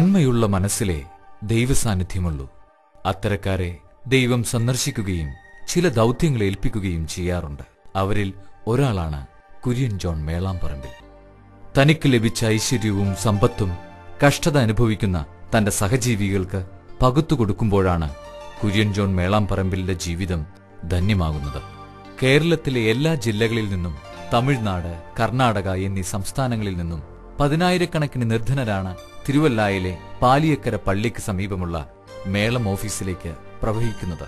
നന്മയുള്ള മനസ്സിലെ ദൈവസാന്നിധ്യമുള്ളൂ. അത്തരക്കാരെ ദൈവം സന്ദർശിക്കുകയും ചില ദൗത്യങ്ങൾ ഏൽപ്പിക്കുകയും ചെയ്യാറുണ്ട്. അവരിൽ ഒരാളാണ് കുര്യൻ ജോൺ മേളാംപറമ്പിൽ. തനിക്ക് ലഭിച്ച ഐശ്വര്യവും സമ്പത്തും കഷ്ടത അനുഭവിക്കുന്ന തന്റെ സഹജീവികൾക്ക് പകുത്തുകൊടുക്കുമ്പോഴാണ് കുര്യൻ ജോൺ മേളാംപറമ്പിലിന്റെ ജീവിതം ധന്യമാകുന്നത്. കേരളത്തിലെ എല്ലാ ജില്ലകളിൽ നിന്നും തമിഴ്നാട്, കർണാടക എന്നീ സംസ്ഥാനങ്ങളിൽ നിന്നും പതിനായിരക്കണക്കിന് നിർധനരാണ് തിരുവല്ലായിലെ പാലിയക്കര പള്ളിക്ക് സമീപമുള്ള മേളം ഓഫീസിലേക്ക് പ്രവഹിക്കുന്നത്.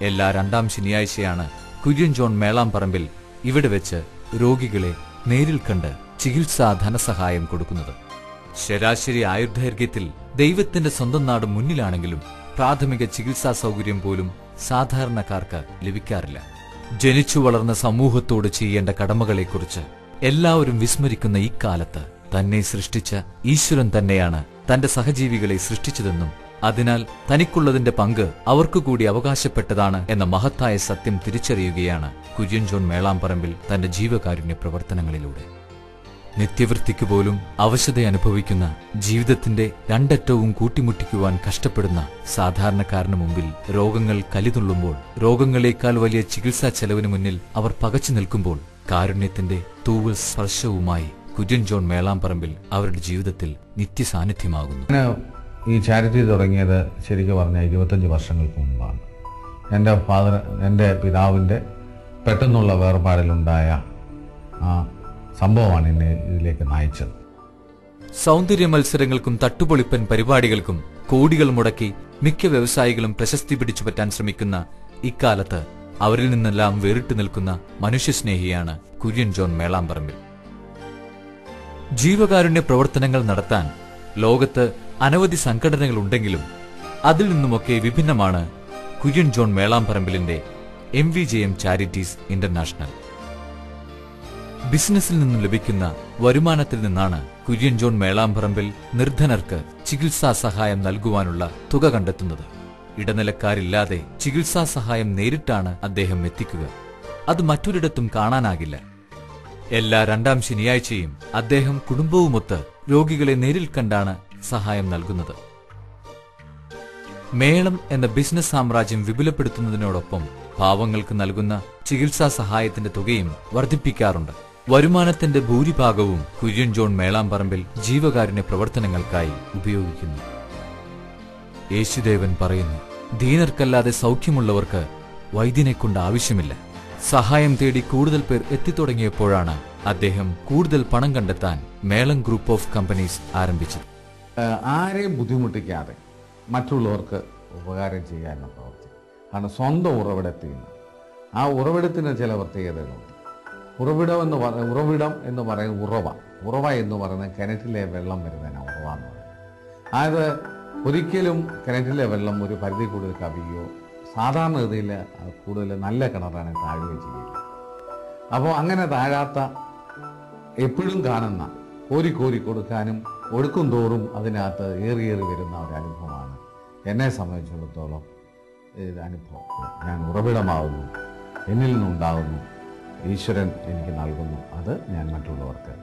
എല്ലാ രണ്ടാം ശനിയാഴ്ചയാണ് കുര്യൻ ജോൺ മേളാംപറമ്പിൽ ഇവിടെ വെച്ച് രോഗികളെ നേരിൽ കണ്ട് ചികിത്സാ ധനസഹായം കൊടുക്കുന്നത്. ശരാശരി ആയുർദൈർഘ്യത്തിൽ ദൈവത്തിന്റെ സ്വന്തം നാട് മുന്നിലാണെങ്കിലും പ്രാഥമിക ചികിത്സാ സൗകര്യം പോലും സാധാരണക്കാർക്ക് ലഭിക്കാറില്ല. ജനിച്ചു വളർന്ന സമൂഹത്തോട് ചെയ്യേണ്ട കടമകളെക്കുറിച്ച് എല്ലാവരും വിസ്മരിക്കുന്ന ഇക്കാലത്ത് തന്നെ സൃഷ്ടിച്ച ഈശ്വരൻ തന്നെയാണ് തന്റെ സഹജീവികളെ സൃഷ്ടിച്ചതെന്നും അതിനാൽ തനിക്കുള്ളതിന്റെ പങ്ക് അവർക്കു കൂടി അവകാശപ്പെട്ടതാണ് എന്ന മഹത്തായ സത്യം തിരിച്ചറിയുകയാണ് കുര്യൻ ജോൺ മേളാംപറമ്പിൽ തന്റെ ജീവകാരുണ്യ പ്രവർത്തനങ്ങളിലൂടെ. നിത്യവൃത്തിക്ക് പോലും അവശത അനുഭവിക്കുന്ന, ജീവിതത്തിന്റെ രണ്ടറ്റവും കൂട്ടിമുട്ടിക്കുവാൻ കഷ്ടപ്പെടുന്ന സാധാരണക്കാരന് മുമ്പിൽ രോഗങ്ങൾ കലിതുള്ളുമ്പോൾ, രോഗങ്ങളെക്കാൾ വലിയ ചികിത്സാ ചെലവിന് മുന്നിൽ അവർ പകച്ചു നിൽക്കുമ്പോൾ കാരുണ്യത്തിന്റെ തൂവൽ സ്പർശവുമായി കുര്യൻ ജോൺ മേളാംപറമ്പിൽ അവരുടെ ജീവിതത്തിൽ നിത്യസാന്നിധ്യമാകുന്നു. ഈ ചാരിറ്റി തുടങ്ങിയത് ശരിക്കും പറഞ്ഞാൽ 25 വർഷങ്ങൾക്ക് മുമ്പാണ്. എൻ്റെ പിതാവിൻ്റെ പെട്ടെന്നുള്ള വേർപാടിലുണ്ടായ ആ സംഭവമാണ് എന്നെ ഇതിലേക്ക് നയിച്ചത്. സൗന്ദര്യ മത്സരങ്ങൾക്കും തട്ടുപൊളിപ്പൻ പരിപാടികൾക്കും കോടികൾ മുടക്കി മിക്ക വ്യവസായികളും പ്രശസ്തി പിടിച്ചുപറ്റാൻ ശ്രമിക്കുന്ന ഇക്കാലത്ത് അവരിൽ നിന്നെല്ലാം വേറിട്ടു നിൽക്കുന്ന മനുഷ്യസ്നേഹിയാണ് കുര്യൻ ജോൺ മേളാംപറമ്പിൽ. ജീവകാരുണ്യ പ്രവർത്തനങ്ങൾ നടത്താൻ ലോകത്ത് അനവധി സംഘടനകളുണ്ടെങ്കിലും അതിൽ നിന്നുമൊക്കെ വിഭിന്നമാണ് കുര്യൻ ജോൺ മേളാംപറമ്പിലിന്റെ MVJM ചാരിറ്റീസ് ഇന്റർനാഷണൽ. ബിസിനസിൽ നിന്നും ലഭിക്കുന്ന വരുമാനത്തിൽ നിന്നാണ് കുര്യൻ ജോൺ മേളാംപറമ്പിൽ നിർധനർക്ക് ചികിത്സാ സഹായം നൽകുവാനുള്ള തുക കണ്ടെത്തുന്നത്. ഇടനിലക്കാരില്ലാതെ ചികിത്സാ സഹായം നേരിട്ടാണ് അദ്ദേഹം എത്തിക്കുക. അത് മറ്റൊരിടത്തും കാണാനാകില്ല. എല്ലാ രണ്ടാം ശനിയാഴ്ചയും അദ്ദേഹം കുടുംബവുമൊത്ത് രോഗികളെ നേരിൽ കണ്ടാണ് സഹായം നൽകുന്നത്. മേളം എന്ന ബിസിനസ് സാമ്രാജ്യം വിപുലപ്പെടുത്തുന്നതിനോടൊപ്പം പാവങ്ങൾക്ക് നൽകുന്ന ചികിത്സാ സഹായത്തിന്റെ തുകയും വർദ്ധിപ്പിക്കാറുണ്ട്. വരുമാനത്തിന്റെ ഭൂരിഭാഗവും കുര്യൻ ജോൺ മേളാംപറമ്പിൽ ജീവകാരുണ്യ പ്രവർത്തനങ്ങൾക്കായി ഉപയോഗിക്കുന്നു. യേശുദേവൻ പറയുന്നു, ദീനർക്കല്ലാതെ സൗഖ്യമുള്ളവർക്ക് വൈദ്യനെക്കൊണ്ട് ആവശ്യമില്ല. സഹായം തേടി കൂടുതൽ പേർ എത്തിത്തുടങ്ങിയപ്പോഴാണ് അദ്ദേഹം കൂടുതൽ പണം കണ്ടെത്താൻ മേളം ഗ്രൂപ്പ് ഓഫ് കമ്പനീസ് ആരംഭിച്ചത്. ആരെയും ബുദ്ധിമുട്ടിക്കാതെ മറ്റുള്ളവർക്ക് ഉപകാരം ചെയ്യാനുള്ള പ്രവൃത്തി കാരണം സ്വന്തം ഉറവിടത്തിൽ നിന്ന്. ആ ഉറവിടത്തിന് ചില പ്രത്യേകതകളുണ്ട്. ഉറവിടം എന്ന് പറയുന്നത് ഉറവ എന്ന് പറയുന്നത് കിണറ്റിലെ വെള്ളം വരുന്നതിനാണ് ഉറവ എന്ന് പറയുന്നത്. അതായത് ഒരിക്കലും കിണറ്റിലെ വെള്ളം ഒരു പരിധി കൂടുതൽ കവിയോ സാധാരണഗതിയിൽ കൂടുതൽ നല്ല കിണറാണ് താഴുകയും ചെയ്യില്ല. അപ്പോൾ അങ്ങനെ താഴാത്ത എപ്പോഴും കാണുന്ന കോരി കൊടുക്കാനും ഒടുക്കും തോറും അതിനകത്ത് ഏറി വരുന്ന ഒരു അനുഭവമാണ് എന്നെ സംബന്ധിച്ചിടത്തോളം. ഇത് അനുഭവം ഞാൻ ഉറവിടമാകുന്നു, എന്നിൽ നിന്നുണ്ടാകുന്നു, ഈശ്വരൻ എനിക്ക് നൽകുന്നു, അത് ഞാൻ മറ്റുള്ളവർക്ക്